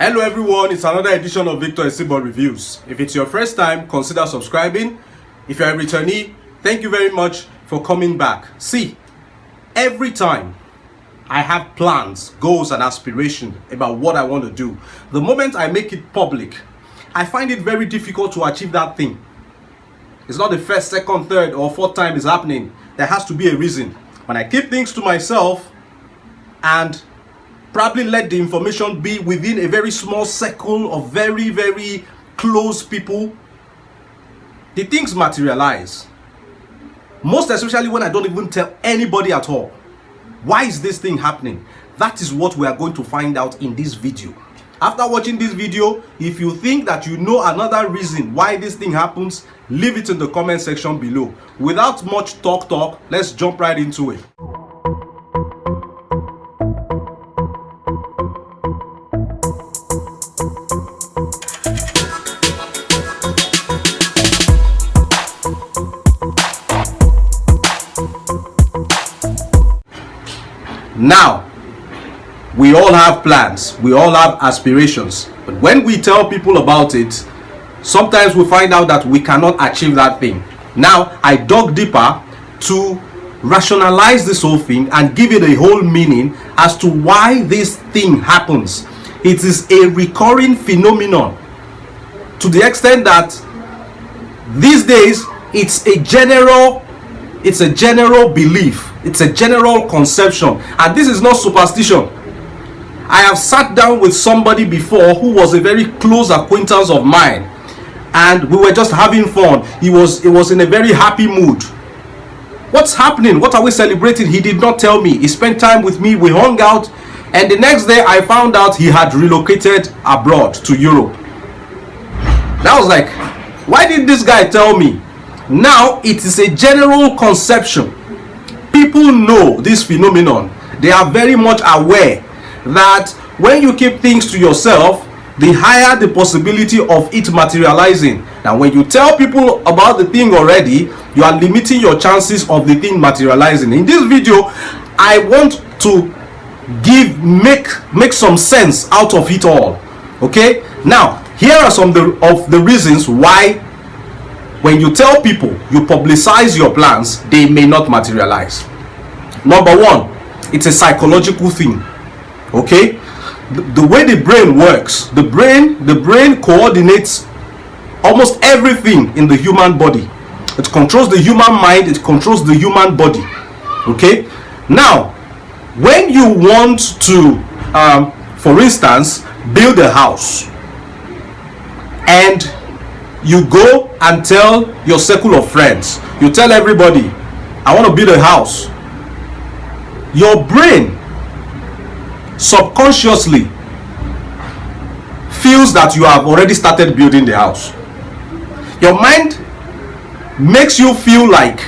Hello everyone, it's another edition of DEBTORS Reviews. If it's your first time, consider subscribing. If you're a returnee, thank you very much for coming back. See, every time I have plans, goals and aspirations about what I want to do, the moment I make it public, I find it very difficult to achieve that thing. It's not the first, second, third or fourth time it's happening. There has to be a reason. When I keep things to myself and probably let the information be within a very small circle of very close people, the things materialize. Most especially when I don't even tell anybody at all. Why is this thing happening? That is what we are going to find out in this video. After watching this video, if you think that you know another reason why this thing happens, leave it in the comment section below. Without much talk, let's jump right into it. Now, we all have plans, we all have aspirations, but when we tell people about it, sometimes we find out that we cannot achieve that thing. Now, I dug deeper to rationalize this whole thing and give it a whole meaning as to why this thing happens. It is a recurring phenomenon to the extent that these days it's a general belief, it's a general conception, and this is not superstition. I have sat down with somebody before who was a very close acquaintance of mine, and we were just having fun. He was in a very happy mood. What's happening? What are we celebrating? He did not tell me. He spent time with me, we hung out, and the next day I found out he had relocated abroad to Europe. I was like, why did this guy tell me? Now it is a general conception. People know this phenomenon. They are very much aware that when you keep things to yourself, the higher the possibility of it materializing. Now when you tell people about the thing already, you are limiting your chances of the thing materializing. In this video, I want to make some sense out of it all. Okay? Now, here are some of the reasons why when you tell people, you publicize your plans, they may not materialize. Number one, it's a psychological thing. Okay? The way the brain works, the brain coordinates almost everything in the human body. It controls the human mind, it controls the human body. Okay? Now, when you want to, for instance, build a house, and you go and tell your circle of friends, you tell everybody, I want to build a house. Your brain subconsciously feels that you have already started building the house. Your mind makes you feel like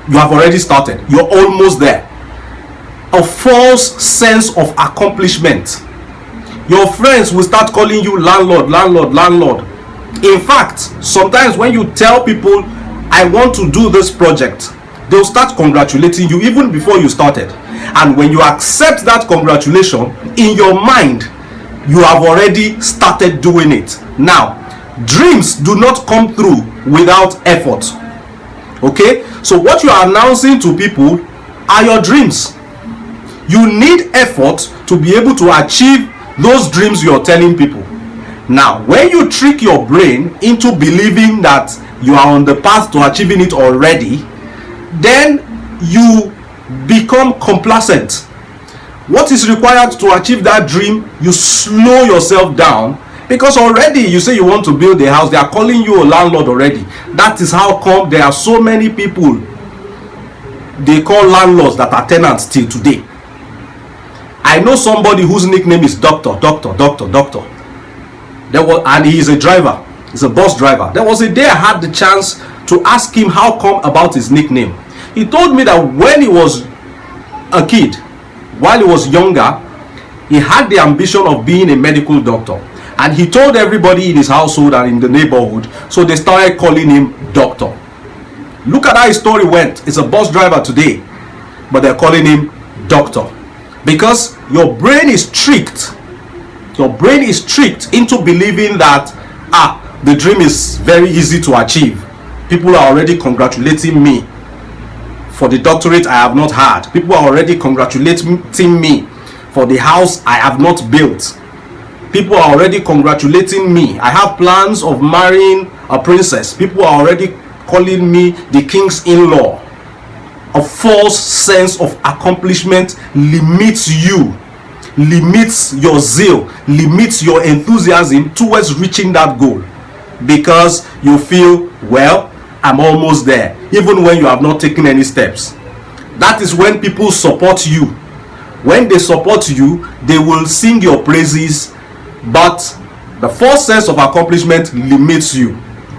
you have already started, you're almost there. A false sense of accomplishment. Your friends will start calling you landlord. In fact, sometimes when you tell people, I want to do this project, they'll start congratulating you even before you started. And when you accept that congratulation, in your mind, you have already started doing it. Now, dreams do not come through without effort. Okay? So what you are announcing to people are your dreams. You need effort to be able to achieve those dreams you're telling people. Now, when you trick your brain into believing that you are on the path to achieving it already, then you become complacent. What is required to achieve that dream? You slow yourself down, because already you say you want to build a house, they are calling you a landlord already. That is how come there are so many people they call landlords that are tenants till today. I know somebody whose nickname is Doctor. And he is a driver. He's a bus driver. There was a day I had the chance to ask him how come about his nickname. He told me that when he was a kid, while he was younger, he had the ambition of being a medical doctor. And he told everybody in his household and in the neighborhood, so they started calling him Doctor. Look at how his story went. He's a bus driver today, but they're calling him Doctor. Because your brain is tricked Your brain is tricked into believing that the dream is very easy to achieve. People are already congratulating me for the doctorate I have not had. People are already congratulating me for the house I have not built. People are already congratulating me. I have plans of marrying a princess. People are already calling me the king's in-law. A false sense of accomplishment limits you, limits your zeal, limits your enthusiasm towards reaching that goal, because you feel, well, I'm almost there, even when you have not taken any steps. That is when people support you. When they support you, they will sing your praises, but the false sense of accomplishment limits you.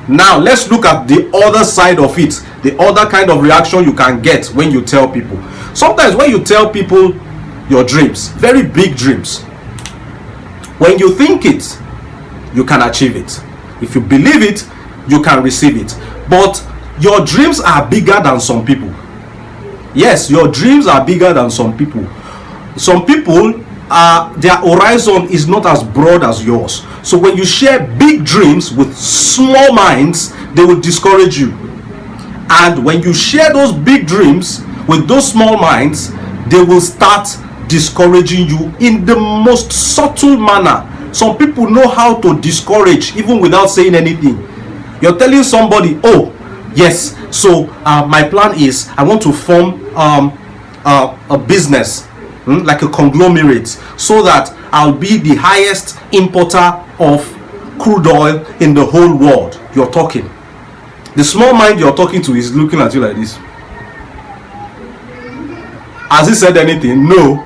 Now let's look at the other side of it, the other kind of reaction you can get when you tell people. Sometimes when you tell people your dreams, very big dreams, when you think it, you can achieve it. If you believe it, you can receive it. But your dreams are bigger than some people. Yes, your dreams are bigger than some people. Some people, their horizon is not as broad as yours. So when you share big dreams with small minds, they will discourage you. And when you share those big dreams with those small minds, they will start discouraging you in the most subtle manner. Some people know how to discourage even without saying anything. You're telling somebody, oh yes, so my plan is I want to form a business, like a conglomerate, so that I'll be the highest importer of crude oil in the whole world. You're talking. The small mind you're talking to is looking at you like this. Has he said anything? No.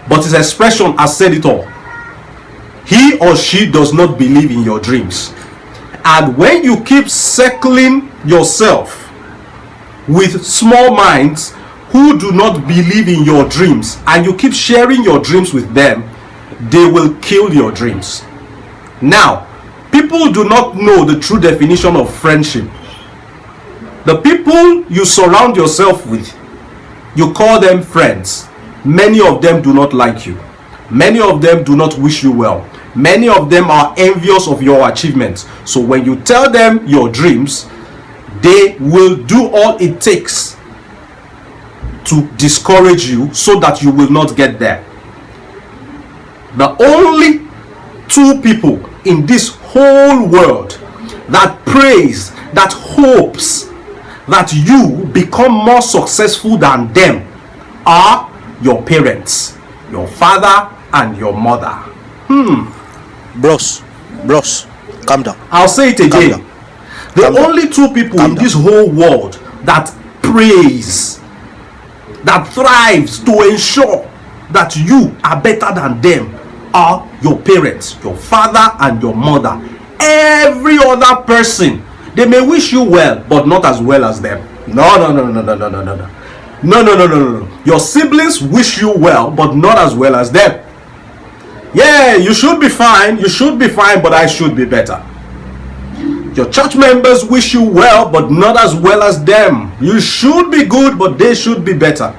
But his expression has said it all. He or she does not believe in your dreams. And when you keep circling yourself with small minds who do not believe in your dreams, and you keep sharing your dreams with them, they will kill your dreams. Now, people do not know the true definition of friendship. The people you surround yourself with, you call them friends. Many of them do not like you. Many of them do not wish you well. Many of them are envious of your achievements. So when you tell them your dreams, they will do all it takes to discourage you so that you will not get there. The only two people in this whole world that prays, that hopes that you become more successful than them are your parents, your father and your mother. Bros, calm down. I'll say it again. The only two people in this whole world that prays, that thrives to ensure that you are better than them are your parents, your father and your mother. Every other person, they may wish you well, but not as well as them. No. Your siblings wish you well, but not as well as them. Yeah, you should be fine, but I should be better. Your church members wish you well, but not as well as them. You should be good, but they should be better.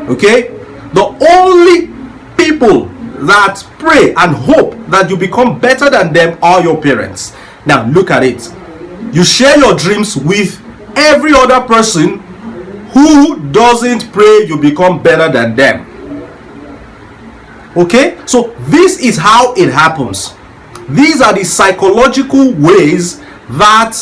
Okay? The only people that pray and hope that you become better than them are your parents. Now look at it. You share your dreams with every other person who doesn't pray you become better than them. Okay? So this is how it happens. These are the psychological ways that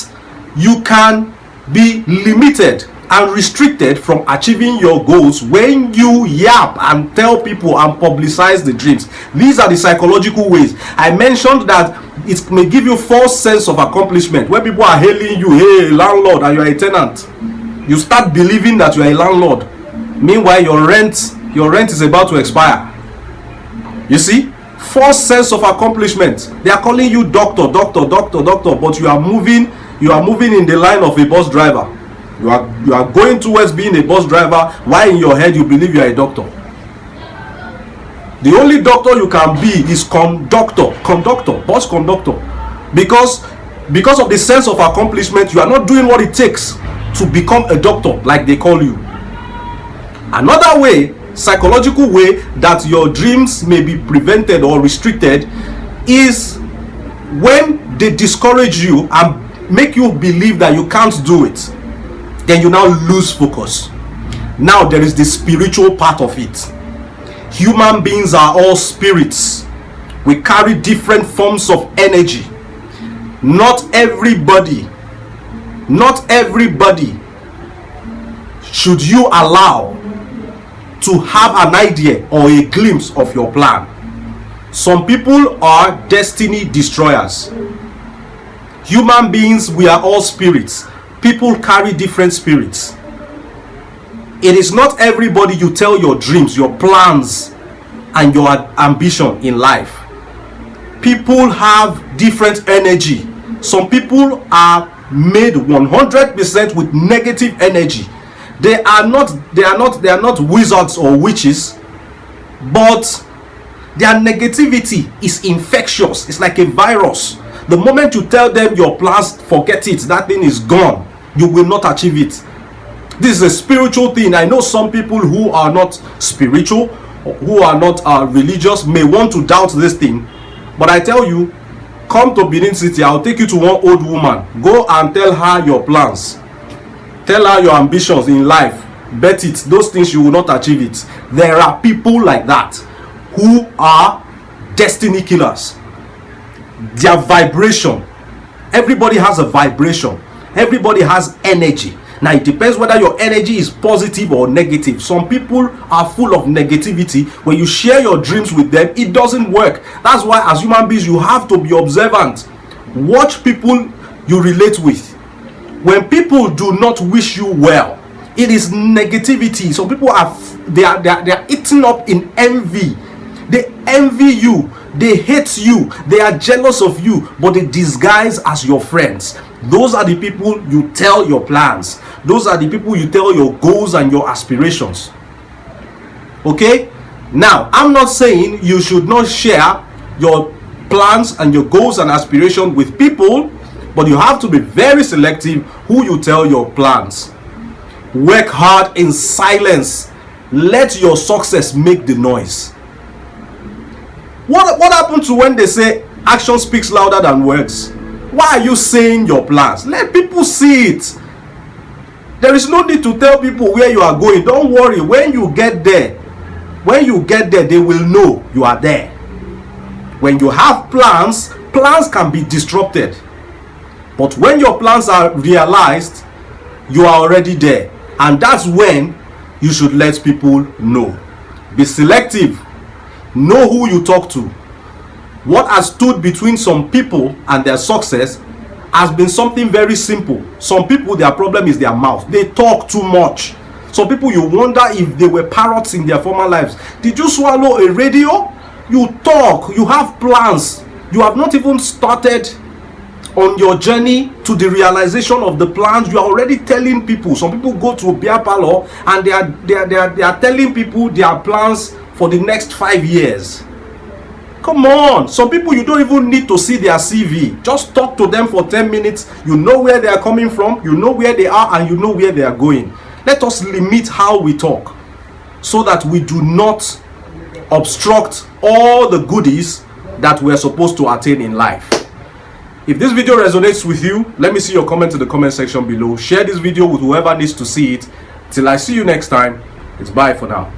you can be limited and restricted from achieving your goals when you yap and tell people and publicize the dreams. These are the psychological ways. I mentioned that it may give you false sense of accomplishment. When people are hailing you, hey landlord, and you are a tenant, you start believing that you are a landlord. Meanwhile, your rent is about to expire. You see, false sense of accomplishment. They are calling you doctor, but you are moving in the line of a bus driver. You are going towards being a bus driver, while in your head you believe you are a doctor. The only doctor you can be is bus conductor. Because of the sense of accomplishment, you are not doing what it takes to become a doctor like they call you. Another way psychological way that your dreams may be prevented or restricted is when they discourage you and make you believe that you can't do it. Then you now lose focus. Now there is the spiritual part of it. Human beings are all spirits. We carry different forms of energy. Not everybody should you allow to have an idea or a glimpse of your plan. Some people are destiny destroyers. Human beings, we are all spirits. People carry different spirits. It is not everybody you tell your dreams, your plans, and your ambition in life. People have different energy. Some people are made 100% with negative energy. They are not wizards or witches, but their negativity is infectious. It's like a virus. The moment you tell them your plans, forget it, that thing is gone. You will not achieve it. This is a spiritual thing. I know some people who are not spiritual, who are not religious, may want to doubt this thing, but I tell you, come to Benin City, I'll take you to one old woman. Go and tell her your plans. Tell her your ambitions in life. Bet it, those things you will not achieve it. There are people like that who are destiny killers. Their vibration, everybody has a vibration. Everybody has energy. Now it depends whether your energy is positive or negative. Some people are full of negativity. When you share your dreams with them, it doesn't work. That's why as human beings you have to be observant. Watch people you relate with. When people do not wish you well, it is negativity. Some people are eaten up in envy. They envy you, they hate you, they are jealous of you, but they disguise as your friends. Those are the people you tell your plans. Those are the people you tell your goals and your aspirations. Okay? Now, I'm not saying you should not share your plans and your goals and aspirations with people, but you have to be very selective who you tell your plans. Work hard in silence. Let your success make the noise. What happened to when they say action speaks louder than words? Why are you saying your plans? Let people see it. There is no need to tell people where you are going. Don't worry. When you get there, they will know you are there. When you have plans, plans can be disrupted. But when your plans are realized, you are already there. And that's when you should let people know. Be selective. Know who you talk to. What has stood between some people and their success has been something very simple. Some people, their problem is their mouth. They talk too much. Some people, you wonder if they were parrots in their former lives. Did you swallow a radio? You talk. You have plans. You have not even started on your journey to the realization of the plans. You are already telling people. Some people go to a beer parlor and they are telling people their plans for the next 5 years. Come on. Some people, you don't even need to see their CV. Just talk to them for 10 minutes. You know where they are coming from, you know where they are, and you know where they are going. Let us limit how we talk so that we do not obstruct all the goodies that we are supposed to attain in life. If this video resonates with you, let me see your comment in the comment section below. Share this video with whoever needs to see it. Till I see you next time, it's bye for now.